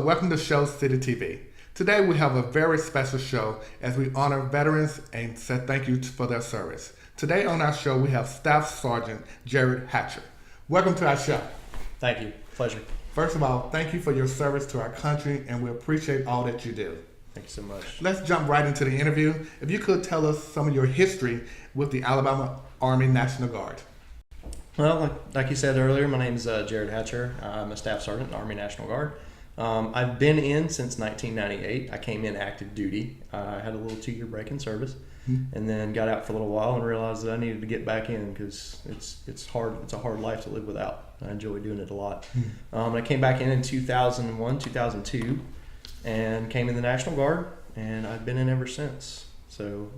welcome to Show City TV. Today we have a very special show as we honor veterans and say thank you for their service. Today on our show we have Staff Sergeant Jared Hatcher. Welcome to our show. Thank you. Pleasure. First of all, thank you for your service to our country, and we appreciate all that you do. Thank you so much. Let's jump right into the interview. If you could tell us some of your history with the Alabama Army National Guard. Well, like you said earlier, my name is Jared Hatcher. I'm a Staff Sergeant in the Army National Guard. I've been in since 1998. I came in active duty. I had a little 2-year break in service, and then got out for a little while and realized that I needed to get back in because it's hard. It's a hard life to live without. I enjoy doing it a lot. I came back in 2001, 2002, and came in the National Guard, and I've been in ever since. So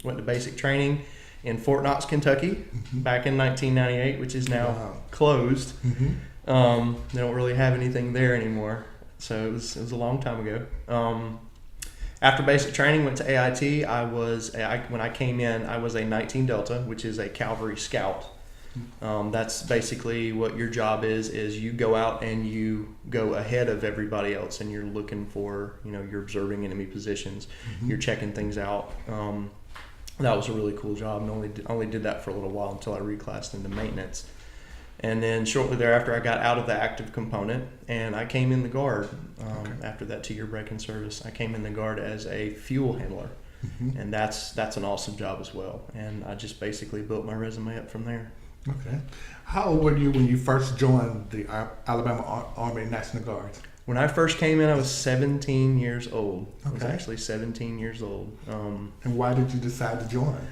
went to basic training in Fort Knox, Kentucky, back in 1998, which is now closed. They don't really have anything there anymore, so it was a long time ago. After basic training, went to AIT. When I came in, I was a 19 Delta, which is a cavalry scout. That's basically what your job is you go out and you go ahead of everybody else, and you're looking for, you're observing enemy positions, you're checking things out. That was a really cool job, and only did that for a little while until I reclassed into maintenance. And then shortly thereafter, I got out of the active component, and I came in the Guard. After that 2-year break in service, I came in the Guard as a fuel handler, and that's an awesome job as well. And I just basically built my resume up from there. Okay. How old were you when you first joined the Alabama Army National Guard? When I first came in, I was 17 years old. I was actually 17 years old. And why did you decide to join?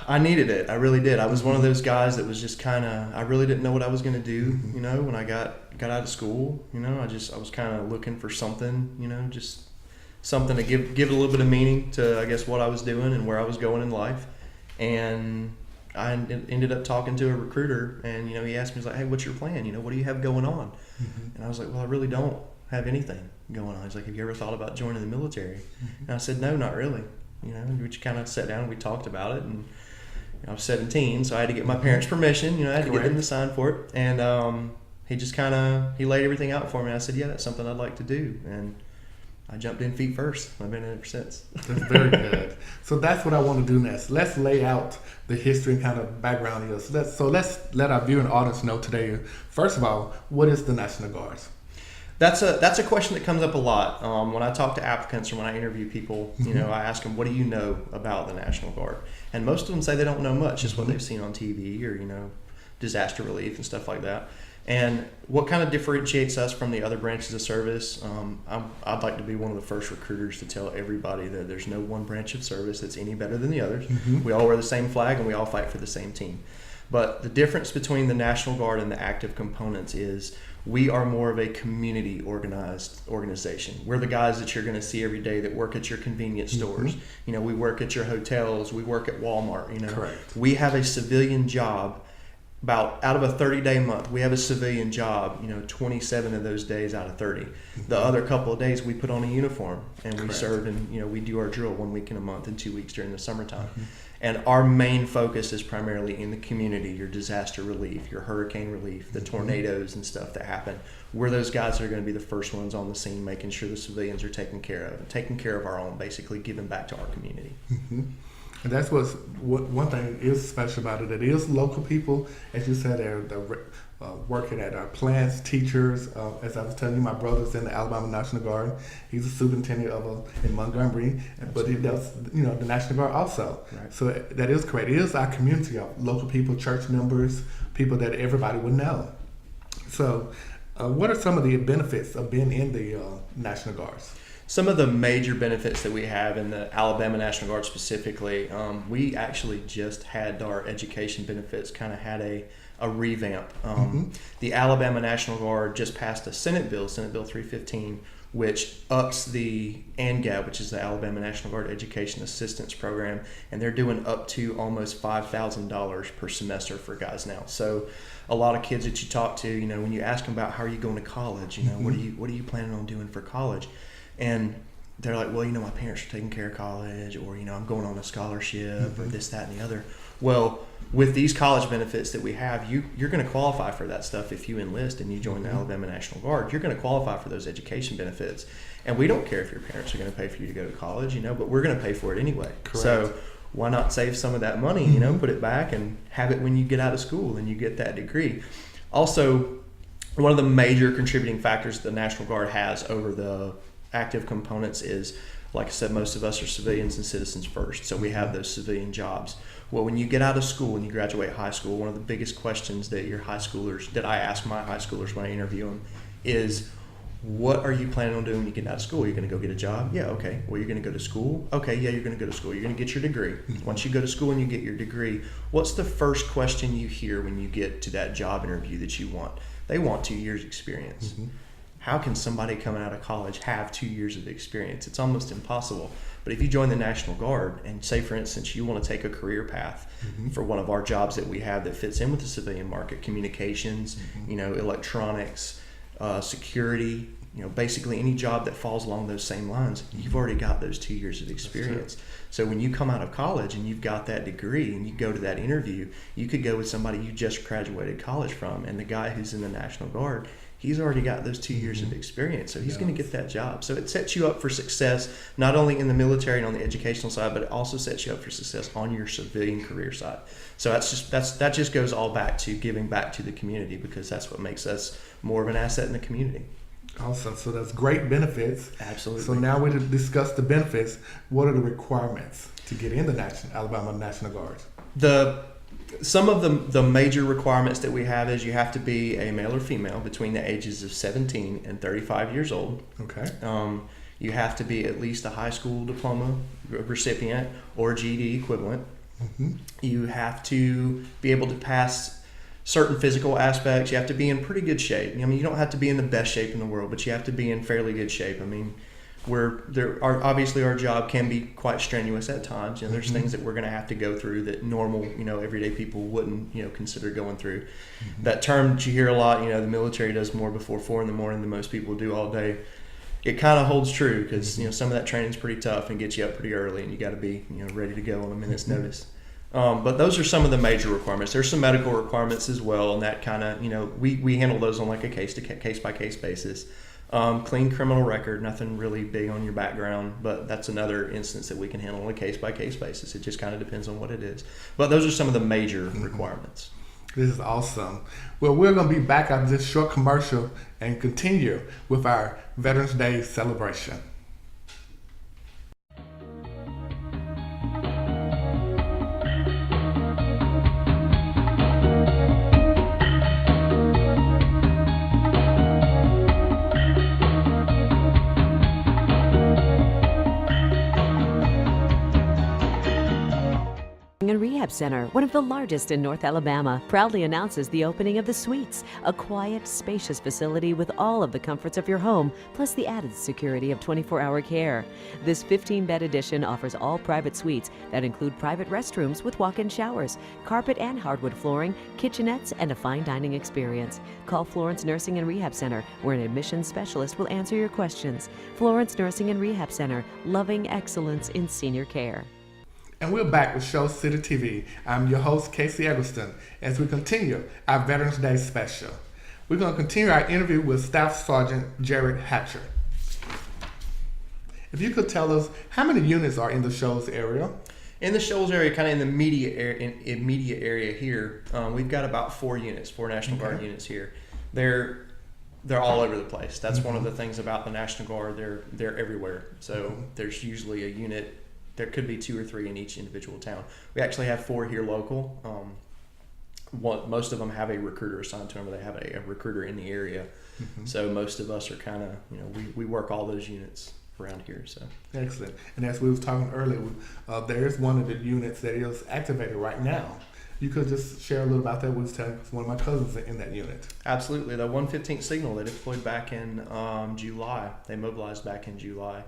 I needed it. I really did. I was one of those guys that was just kind of, I really didn't know what I was going to do, when I got out of school. I was kind of looking for something, just something to give it a little bit of meaning to, I guess, what I was doing and where I was going in life. And I ended up talking to a recruiter, and he asked me, he's like, "Hey, what's your plan? What do you have going on?" And I was like, "Well, I really don't have anything going on." He's like, "Have you ever thought about joining the military?" And I said, "No, not really." We just kind of sat down and we talked about it, and I was 17, so I had to get my parents' permission. I had to get them to sign for it, and he just he laid everything out for me. I said, "Yeah, that's something I'd like to do," and I jumped in feet first. I've been in it ever since. That's very good. So that's what I want to do next. Let's lay out the history and kind of background of this. So let's let our viewing audience know today, first of all, what is the National Guard? That's a question that comes up a lot. When I talk to applicants or when I interview people, I ask them, "What do you know about the National Guard?" And most of them say they don't know much, just what they've seen on TV or, disaster relief and stuff like that. And what kind of differentiates us from the other branches of service, I'd like to be one of the first recruiters to tell everybody that there's no one branch of service that's any better than the others. We all wear the same flag and we all fight for the same team. But the difference between the National Guard and the active components is we are more of a community organized organization. We're the guys that you're going to see every day that work at your convenience stores. We work at your hotels. We work at Walmart. Correct. We have a civilian job. About out of a 30-day month, we have a civilian job, 27 of those days out of 30. The other couple of days we put on a uniform and we serve, and we do our drill 1 week in a month and 2 weeks during the summertime. And our main focus is primarily in the community, your disaster relief, your hurricane relief, the tornadoes and stuff that happen. We're those guys that are going to be the first ones on the scene, making sure the civilians are taken care of, and taking care of our own, basically giving back to our community. And that's what one thing is special about it. It is local people, as you said, they're working at our plants, teachers. As I was telling you, my brother's in the Alabama National Guard. He's a superintendent in Montgomery, but he does, the National Guard also. Right. So that is correct. It is our community of local people, church members, people that everybody would know. So, what are some of the benefits of being in the National Guards? Some of the major benefits that we have in the Alabama National Guard specifically, we actually just had our education benefits kind of had a revamp. The Alabama National Guard just passed a Senate Bill 315, which ups the ANGAB, which is the Alabama National Guard Education Assistance Program, and they're doing up to almost $5,000 per semester for guys now. So a lot of kids that you talk to, when you ask them about how are you going to college, what are you planning on doing for college? And they're like, well, my parents are taking care of college, or, I'm going on a scholarship, or this, that, and the other. Well, with these college benefits that we have, you're going to qualify for that stuff if you enlist and you join the Alabama National Guard. You're going to qualify for those education benefits. And we don't care if your parents are going to pay for you to go to college, but we're going to pay for it anyway. Correct. So why not save some of that money, put it back and have it when you get out of school and you get that degree. Also, one of the major contributing factors the National Guard has over the active components is, like I said, most of us are civilians and citizens first. So we have those civilian jobs. Well, when you get out of school and you graduate high school, one of the biggest questions that I ask my high schoolers when I interview them is, what are you planning on doing when you get out of school? You're going to go get a job? Yeah, okay. Well, you're going to go to school? Okay, yeah, you're going to go to school. You're going to get your degree. Once you go to school and you get your degree, what's the first question you hear when you get to that job interview that you want? They want 2 years experience. How can somebody coming out of college have 2 years of experience? It's almost impossible. But if you join the National Guard and say, for instance, you want to take a career path for one of our jobs that we have that fits in with the civilian market, communications, electronics, security, basically any job that falls along those same lines, you've already got those 2 years of experience. So when you come out of college and you've got that degree and you go to that interview, you could go with somebody you just graduated college from, and the guy who's in the National Guard, he's already got those 2 years of experience, so he's going to get that job. So it sets you up for success, not only in the military and on the educational side, but it also sets you up for success on your civilian career side. So that just goes all back to giving back to the community, because that's what makes us more of an asset in the community. Awesome. So that's great benefits. Absolutely. So now we discuss the benefits. What are the requirements to get in the Alabama National Guard? Some of the major requirements that we have is you have to be a male or female between the ages of 17 and 35 years old. Okay. You have to be at least a high school diploma recipient or GED equivalent. You have to be able to pass certain physical aspects. You have to be in pretty good shape. You don't have to be in the best shape in the world, but you have to be in fairly good shape. Obviously our job can be quite strenuous at times. There's things that we're going to have to go through that normal, everyday people wouldn't, consider going through. That term that you hear a lot, the military does more before 4 in the morning than most people do all day. It kind of holds true, because some of that training is pretty tough and gets you up pretty early, and you got to be ready to go on a minute's notice. But those are some of the major requirements. There's some medical requirements as well, and that kind of, we handle those on like a case-by-case basis. Clean criminal record, nothing really big on your background, but that's another instance that we can handle on a case-by-case basis. It just kind of depends on what it is. But those are some of the major requirements. This is awesome. Well, we're going to be back after this short commercial and continue with our Veterans Day celebration. And Rehab Center, one of the largest in North Alabama, proudly announces the opening of the Suites, a quiet, spacious facility with all of the comforts of your home, plus the added security of 24-hour care. This 15-bed addition offers all private suites that include private restrooms with walk-in showers, carpet and hardwood flooring, kitchenettes, and a fine dining experience. Call Florence Nursing and Rehab Center, where an admissions specialist will answer your questions. Florence Nursing and Rehab Center, loving excellence in senior care. And we're back with Show City TV. I'm your host, Casey Eggleston, as we continue our Veterans Day special. We're going to continue our interview with Staff Sergeant Jared Hatcher. If you could tell us, how many units are in the Shoals area? In the Shoals area, kind of in the immediate area here, we've got about 4 National Guard units here. They're all over the place. That's one of the things about the National Guard. They're everywhere. So there's usually a unit. There could be 2 or 3 in each individual town. We actually have 4 here local. Most of them have a recruiter assigned to them, or they have a recruiter in the area. So most of us are kind of, we work all those units around here. So excellent. And as we was talking earlier, there is one of the units that is activated right now. You could just share a little about that. We was telling one of my cousins in that unit. Absolutely. The 115th Signal, they deployed back in July. They mobilized back in July.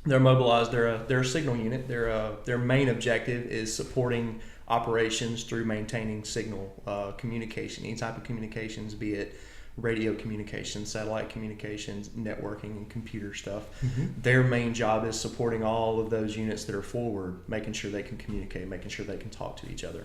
They're mobilized. They're a signal unit. Their main objective is supporting operations through maintaining signal communication, any type of communications, be it radio communications, satellite communications, networking, and computer stuff. Mm-hmm. Their main job is supporting all of those units that are forward, making sure they can communicate, making sure they can talk to each other.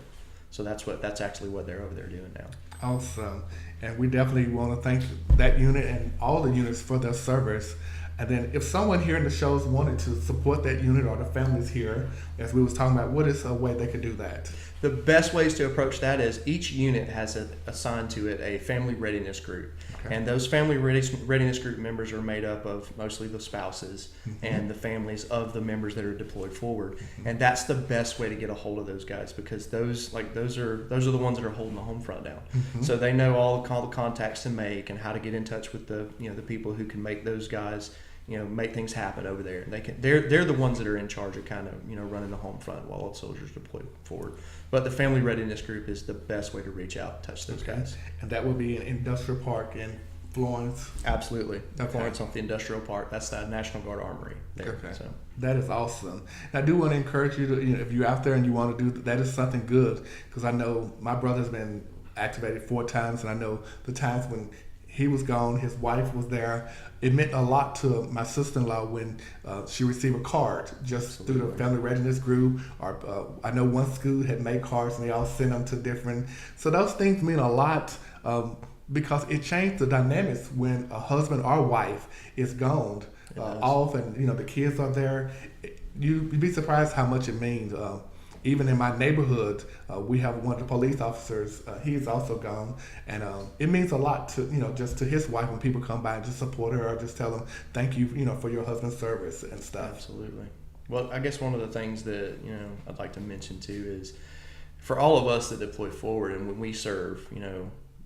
So that's actually what they're over there doing now. Awesome. And we definitely want to thank that unit and all the units for their service. And then if someone here in the shows wanted to support that unit or the families here, as we was talking about, what is a way they could do that? The best ways to approach that is each unit has assigned to it a family readiness group. Okay. And those family readiness group members are made up of mostly the spouses Mm-hmm. and the families of the members that are deployed forward. Mm-hmm. And that's the best way to get a hold of those guys, because those are the ones that are holding the home front down. Mm-hmm. So they know all the contacts to make and how to get in touch with the people who can make those guys make things happen over there. They're the ones that are in charge of kind of running the home front while all the soldiers deploy forward. But the family readiness group is the best way to reach out and touch those guys. And that will be an industrial park in Florence. Absolutely. Okay. Florence off the industrial park. That's the National Guard Armory there. Okay. So. That is awesome. And I do want to encourage you to, if you're out there and you want to do that, is something good, because I know my brother's been activated 4 times, and I know the times when he was gone, his wife was there. It meant a lot to my sister-in-law when she received a card just through the family readiness group. Or I know one school had made cards and they all sent them to different. So those things mean a lot because it changed the dynamics when a husband or wife is gone off, and the kids are there. You'd be surprised how much it means. Even in my neighborhood, we have one of the police officers. He's also gone, and it means a lot to just to his wife when people come by and just support her or just tell them thank you, for your husband's service and stuff. Absolutely. Well, I guess one of the things that I'd like to mention too is for all of us that deploy forward and when we serve,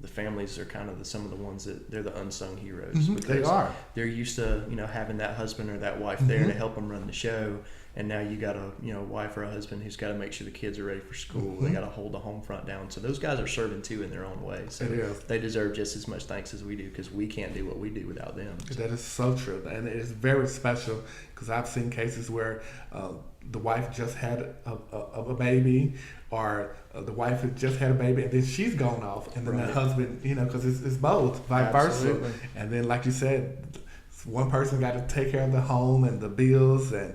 the families are kind of some of the ones that they're the unsung heroes. Mm-hmm, they are. They're used to having that husband or that wife there to help them run the show. And now you got a wife or a husband who's got to make sure the kids are ready for school. Mm-hmm. They got to hold the home front down. So those guys are serving too in their own way. So they deserve just as much thanks as we do, because we can't do what we do without them. So. That is so true, and it is very special, because I've seen cases where the wife just had a baby, or the wife had just had a baby and then she's gone off, and then the husband, because it's both, vice versa. And then, like you said, one person got to take care of the home and the bills and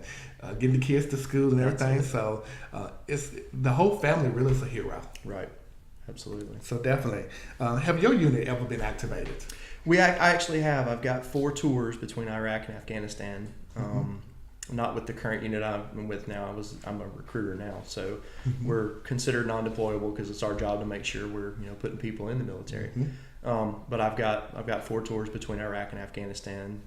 getting the kids to school and everything. Absolutely. So it's the whole family really is a hero. Right. Absolutely. So definitely. Have your unit ever been activated? I actually have. I've got 4 tours between Iraq and Afghanistan. Not with the current unit I'm with now. I'm a recruiter now, so we're considered non-deployable because it's our job to make sure we're putting people in the military. But I've got 4 tours between Iraq and Afghanistan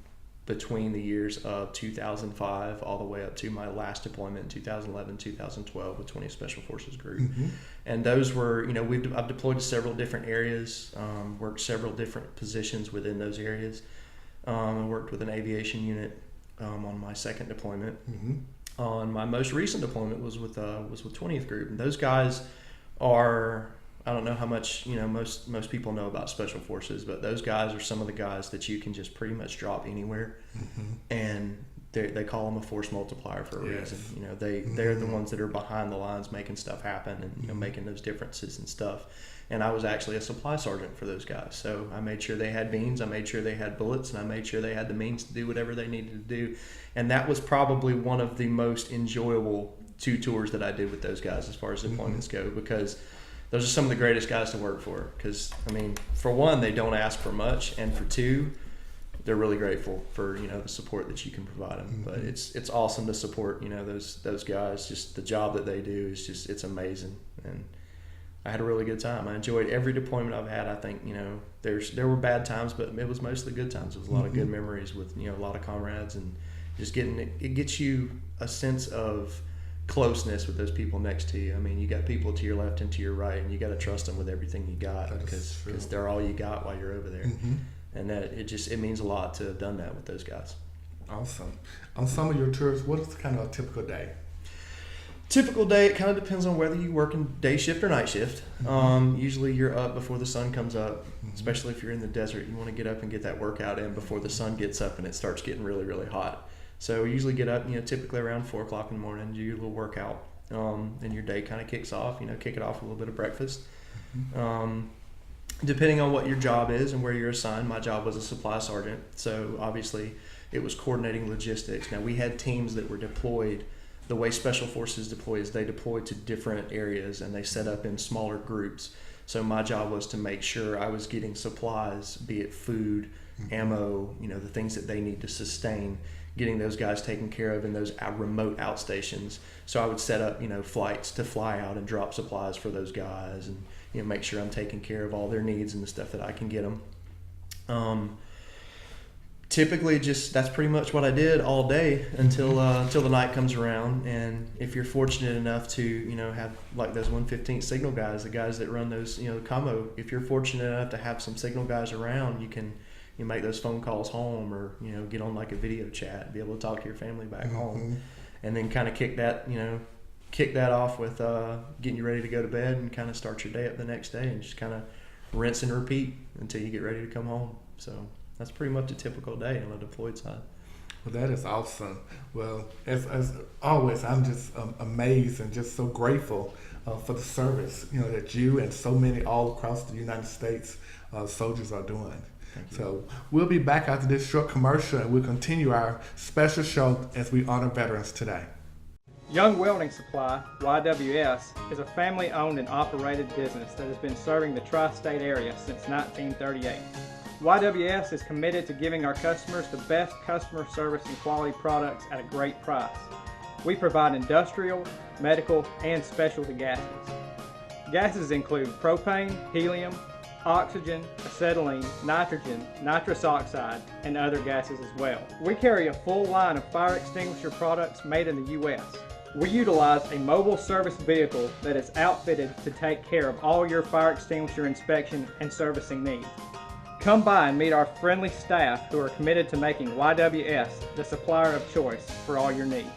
between the years of 2005 all the way up to my last deployment in 2011, 2012 with 20th Special Forces Group. And those were, I've deployed to several different areas, worked several different positions within those areas. I worked with an aviation unit on my second deployment. On my most recent deployment was with 20th Group, and those guys are, I don't know how much most people know about Special Forces, but those guys are some of the guys that you can just pretty much drop anywhere, and they call them a force multiplier for a reason. They're the ones that are behind the lines making stuff happen and making those differences and stuff. And I was actually a supply sergeant for those guys, so I made sure they had beans, I made sure they had bullets, and I made sure they had the means to do whatever they needed to do. And that was probably one of the most enjoyable 2 tours that I did with those guys as far as deployments go, because those are some of the greatest guys to work for. Because for one, they don't ask for much, and for 2, they're really grateful for the support that you can provide them. But it's awesome to support those guys. Just the job that they do is it's amazing, and I had a really good time. I enjoyed every deployment I've had. I think there were bad times, but it was mostly good times. It was a lot of good memories with a lot of comrades, and just it gets you a sense of closeness with those people next to you. You got people to your left and to your right, and you got to trust them with everything you got, because they're all you got while you're over there. And that it means a lot to have done that with those guys. Awesome. On some of your tours, what is kind of a typical day? Typical day, it kind of depends on whether you work in day shift or night shift. Usually you're up before the sun comes up, especially if you're in the desert. You want to get up and get that workout in before the sun gets up and it starts getting really, really hot. So we usually get up, typically around 4 o'clock in the morning, do your little workout. And your day kind of kicks off, kick it off with a little bit of breakfast. depending on what your job is and where you're assigned, my job was a supply sergeant. So obviously it was coordinating logistics. Now we had teams that were deployed. The way Special Forces deploy is they deploy to different areas and they set up in smaller groups. So my job was to make sure I was getting supplies, be it food, ammo, the things that they need to sustain, getting those guys taken care of in those remote outstations. So I would set up, flights to fly out and drop supplies for those guys and, make sure I'm taking care of all their needs and the stuff that I can get them. Typically that's pretty much what I did all day until the night comes around. And if you're fortunate enough to, have like those 115th signal guys, the guys that run those, commo, if you're fortunate enough to have some signal guys around, you can make those phone calls home or, get on like a video chat, be able to talk to your family back home, and then kind of kick that off with getting you ready to go to bed and kind of start your day up the next day and just kind of rinse and repeat until you get ready to come home. So that's pretty much a typical day on a deployed side. Well, that is awesome. Well, as always, I'm just amazed and just so grateful for the service, that you and so many all across the United States soldiers are doing. So we'll be back after this short commercial and we'll continue our special show as we honor veterans today. Young Welding Supply, YWS, is a family-owned and operated business that has been serving the tri-state area since 1938. YWS is committed to giving our customers the best customer service and quality products at a great price. We provide industrial, medical, and specialty gases. Gases include propane, helium, oxygen, acetylene, nitrogen, nitrous oxide, and other gases as well. We carry a full line of fire extinguisher products made in the U.S. We utilize a mobile service vehicle that is outfitted to take care of all your fire extinguisher inspection and servicing needs. Come by and meet our friendly staff who are committed to making YWS the supplier of choice for all your needs.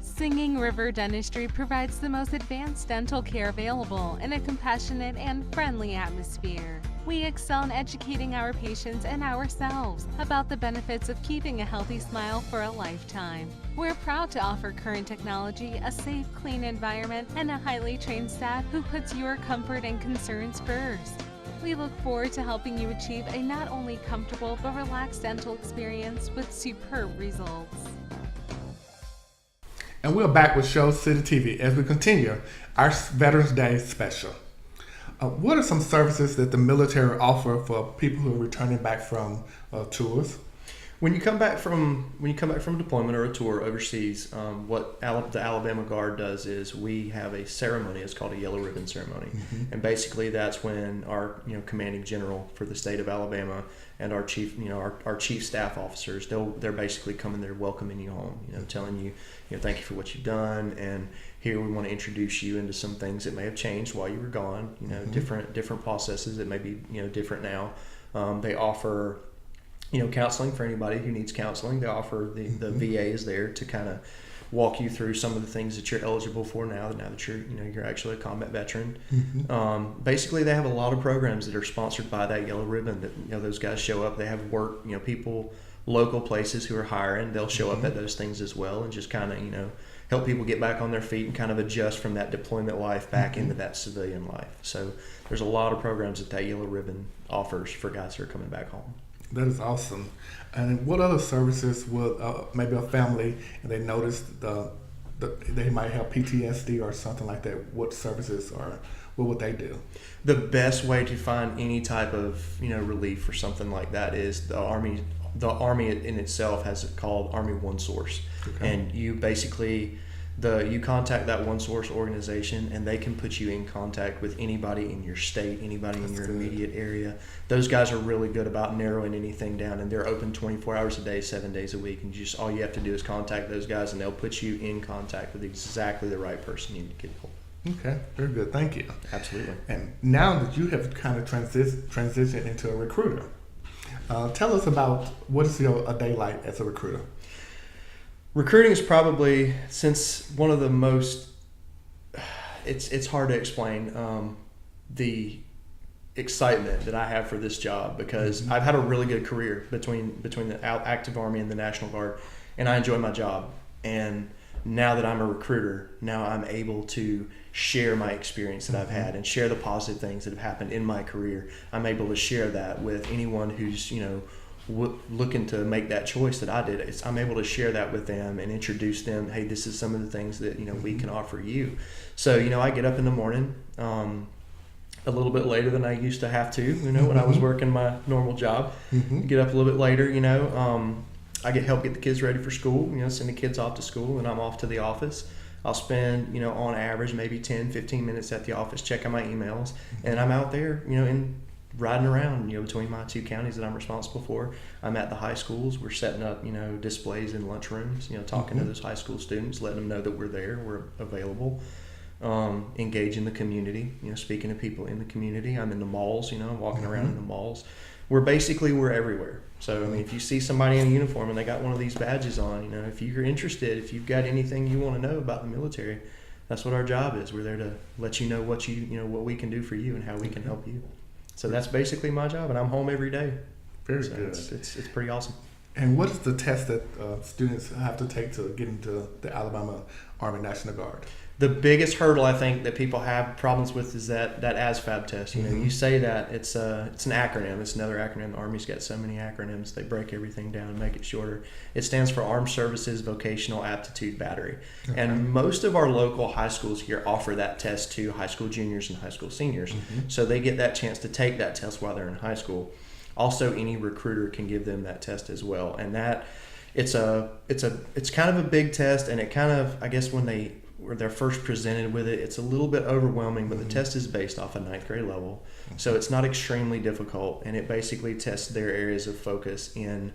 Singing River Dentistry provides the most advanced dental care available in a compassionate and friendly atmosphere. We excel in educating our patients and ourselves about the benefits of keeping a healthy smile for a lifetime. We're proud to offer current technology, a safe, clean environment, and a highly trained staff who puts your comfort and concerns first. We look forward to helping you achieve a not only comfortable but relaxed dental experience with superb results. And we're back with Show City TV as we continue our Veterans Day special. What are some services that the military offer for people who are returning back from tours? When you come back from deployment or a tour overseas, what the Alabama Guard does is we have a ceremony. It's called a yellow ribbon ceremony, and basically that's when our commanding general for the state of Alabama and our chief our chief staff officers they're basically coming there welcoming you home, telling you thank you for what you've done, and here we want to introduce you into some things that may have changed while you were gone. Different processes that may be different now. They offer counseling for anybody who needs counseling. They offer the VA is there to kind of walk you through some of the things that you're eligible for now that you're actually a combat veteran. Basically, they have a lot of programs that are sponsored by that yellow ribbon that those guys show up. They have work, people, local places who are hiring, they'll show up at those things as well and just kind of help people get back on their feet and kind of adjust from that deployment life back into that civilian life. So there's a lot of programs that yellow ribbon offers for guys who are coming back home. That is awesome. And what other services would maybe a family and they notice they might have PTSD or something like that? What services or what would they do? The best way to find any type of relief for something like that is the Army. The Army in itself has it called Army One Source, and you basically you contact that One Source organization, and they can put you in contact with anybody in your state, anybody in your immediate area. Those guys are really good about narrowing anything down, and they're open 24 hours a day, 7 days a week. And all you have to do is contact those guys, and they'll put you in contact with exactly the right person you need to get hold of. Okay, very good. Thank you. Absolutely. And now that you have kind of transitioned into a recruiter, tell us about what is a day like as a recruiter? Recruiting is probably, since one of the most, it's hard to explain the excitement that I have for this job, because I've had a really good career between the active Army and the National Guard, and I enjoy my job. And now that I'm a recruiter, now I'm able to share my experience that I've had and share the positive things that have happened in my career. I'm able to share that with anyone who's, looking to make that choice that I did. I'm able to share that with them and introduce them. Hey, this is some of the things that, we can offer you. So, I get up in the morning, a little bit later than I used to have to, when I was working my normal job. Get up a little bit later, I help get the kids ready for school, send the kids off to school, and I'm off to the office. I'll spend, on average, maybe 10, 15 minutes at the office checking my emails, and I'm out there, riding around, between my two counties that I'm responsible for. I'm at the high schools. We're setting up, displays in lunchrooms, talking to those high school students, letting them know that we're there, we're available. Engaging the community, speaking to people in the community. I'm in the malls, I'm walking around in the malls. We're everywhere. So, if you see somebody in a uniform and they got one of these badges on, if you're interested, if you've got anything you want to know about the military, that's what our job is. We're there to let you know what what we can do for you and how we can help you. So that's basically my job, and I'm home every day. Very so good. It's pretty awesome. And what is the test that students have to take to get into the Alabama Army National Guard? The biggest hurdle I think that people have problems with is that ASVAB test. You say that it's an acronym. It's another acronym. The Army's got so many acronyms. They break everything down and make it shorter. It stands for Armed Services Vocational Aptitude Battery. Okay. And most of our local high schools here offer that test to high school juniors and high school seniors. So they get that chance to take that test while they're in high school. Also, any recruiter can give them that test as well. And that it's kind of a big test, and it kind of, I guess, when they're first presented with it, it's a little bit overwhelming, but the test is based off a 9th grade level. So it's not extremely difficult, and it basically tests their areas of focus in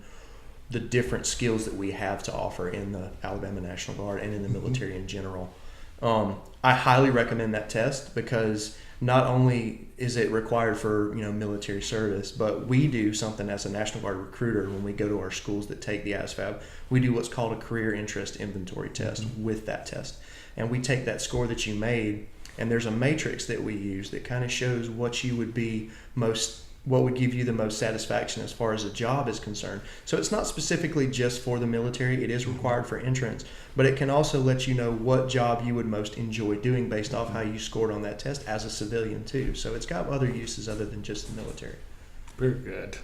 the different skills that we have to offer in the Alabama National Guard and in the military in general. I highly recommend that test because not only is it required for military service, but we do something as a National Guard recruiter when we go to our schools that take the ASVAB. We do what's called a career interest inventory test with that test. And we take that score that you made, and there's a matrix that we use that kind of shows what would give you the most satisfaction as far as a job is concerned. So it's not specifically just for the military. It is required for entrance, but it can also let you know what job you would most enjoy doing based off how you scored on that test as a civilian too. So it's got other uses other than just the military. Very good.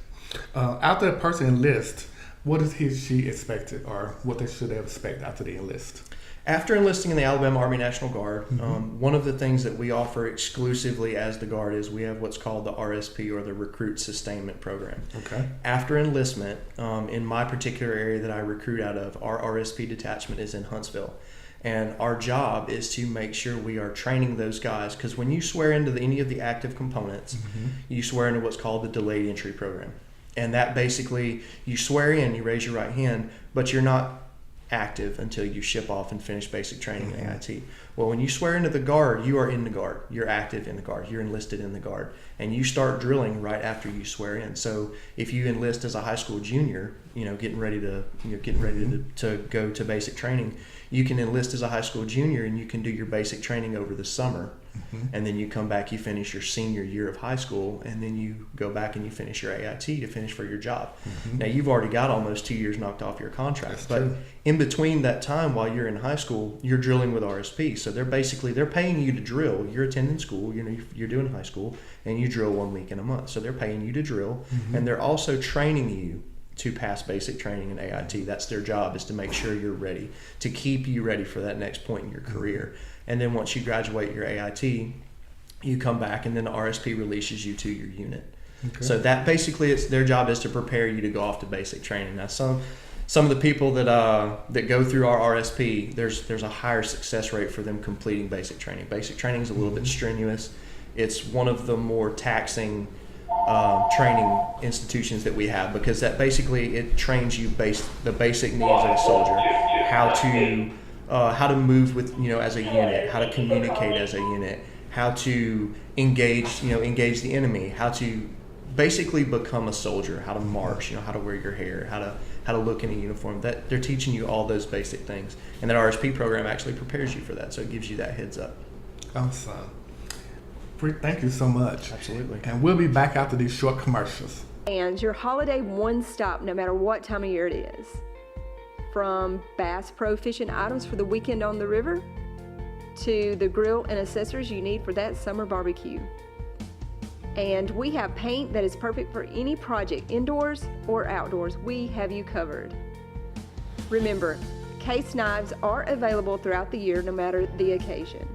After a person enlists, what is he or she expected, or what should they expect after they enlist? After enlisting in the Alabama Army National Guard, one of the things that we offer exclusively as the Guard is we have what's called the RSP, or the Recruit Sustainment Program. Okay. After enlistment, in my particular area that I recruit out of, our RSP detachment is in Huntsville. And our job is to make sure we are training those guys, because when you swear into any of the active components, you swear into what's called the Delayed Entry Program. And that basically, you swear in, you raise your right hand, but you're not active until you ship off and finish basic training in AIT. Well, when you swear into the Guard, you are in the Guard. You're active in the Guard. You're enlisted in the Guard. And you start drilling right after you swear in. So if you enlist as a high school junior, getting ready to go to basic training, you can enlist as a high school junior and you can do your basic training over the summer. And then you come back, you finish your senior year of high school, and then you go back and you finish your AIT to finish for your job. Now, you've already got almost 2 years knocked off your contract. But in between that time, while you're in high school, you're drilling with RSP. So they're paying you to drill. You're attending school, you're doing high school, and you drill 1 week in a month. So they're paying you to drill, and they're also training you to pass basic training in AIT. That's their job, is to make sure you're ready, to keep you ready for that next point in your career. And then once you graduate your AIT, you come back, and then the RSP releases you to your unit. Okay. So that basically, it's their job is to prepare you to go off to basic training. Now, some of the people that go through our RSP, there's a higher success rate for them completing basic training. Basic training is a little bit strenuous. It's one of the more taxing training institutions that we have, because that basically it trains you the basic needs of a soldier, how to move with as a unit, how to communicate as a unit, how to engage the enemy, how to basically become a soldier, how to march, how to wear your hair, how to look in a uniform. That they're teaching you all those basic things, and that RSP program actually prepares you for that, so it gives you that heads up. Awesome. Thank you so much. Absolutely. And we'll be back after these short commercials. And your holiday one stop, no matter what time of year it is. from Bass Pro fishing items for the weekend on the river to the grill and accessories you need for that summer barbecue. And we have paint that is perfect for any project, indoors or outdoors. We have you covered. Remember, case knives are available throughout the year no matter the occasion.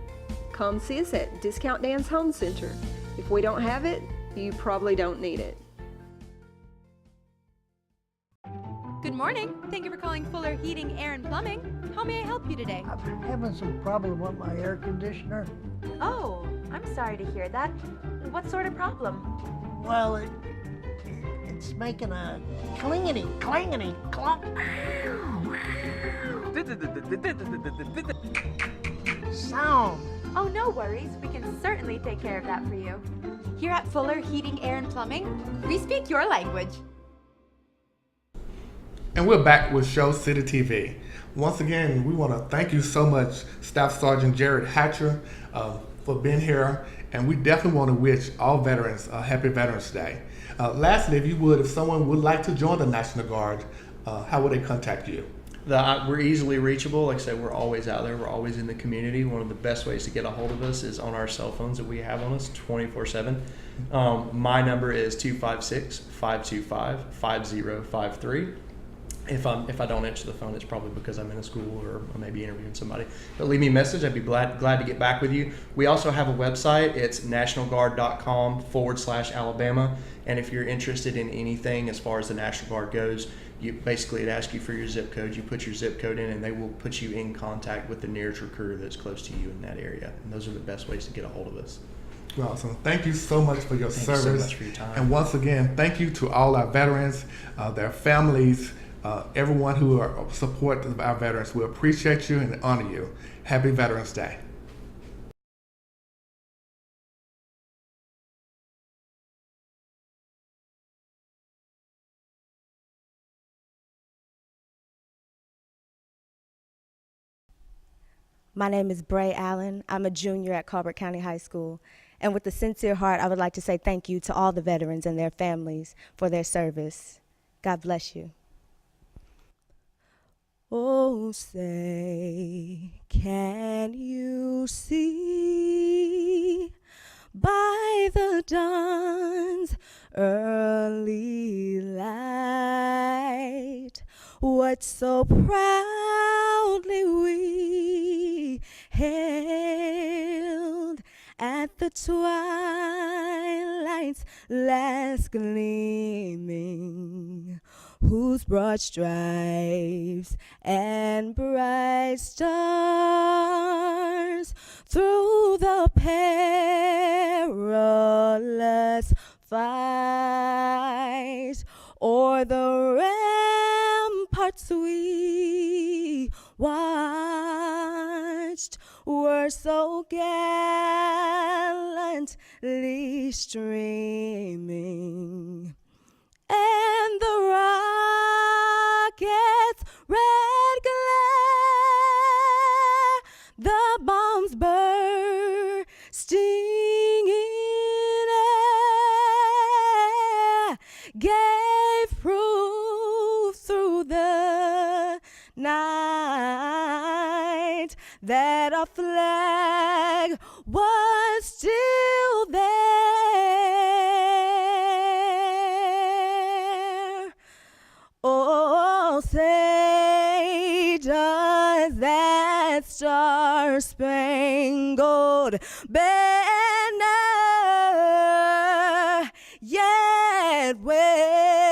Come see us at Discount Dan's Home Center. If we don't have it, you probably don't need it. Good morning. Thank you for calling Fuller Heating, Air, and Plumbing. How may I help you today? I'm having some problem with my air conditioner. Oh, I'm sorry to hear that. What sort of problem? Well, it's making a clangity, clunk sound. Oh, no worries. We can certainly take care of that for you. Here at Fuller Heating, Air, and Plumbing, we speak your language. And we're back with Show City TV. Once again, we want to thank you so much, Staff Sergeant Jared Hatcher, for being here. And we definitely want to wish all veterans a happy Veterans Day. Lastly, if someone would like to join the National Guard, how would they contact you? We're easily reachable. Like I said, we're always out there. We're always in the community. One of the best ways to get a hold of us is on our cell phones that we have on us 24/7. My number is 256-525-5053. If I don't answer the phone, it's probably because I'm in a school or maybe interviewing somebody. But leave me a message. I'd be glad to get back with you. We also have a website. It's nationalguard.com/Alabama. And if you're interested in anything as far as the National Guard goes, it asks you for your zip code. You put your zip code in, and they will put you in contact with the nearest recruiter that's close to you in that area. And those are the best ways to get a hold of us. Awesome. Thank you so much for your service. Thank you so much for your time. And once again, thank you to all our veterans, their families, everyone who support our veterans. We appreciate you and honor you. Happy Veterans Day. My name is Bray Allen. I'm a junior at Colbert County High School. And with a sincere heart, I would like to say thank you to all the veterans and their families for their service. God bless you. Oh, say, can you see by the dawn's early light what so proudly we hailed at the twilight's last gleaming, whose broad stripes and bright stars through the perilous fight o'er the ramparts we watched were so gallantly streaming, and the rocket's red glare, the bombs bursting in air, gave proof through the night that our flag was still there. Oh, say, does that star-spangled banner yet wave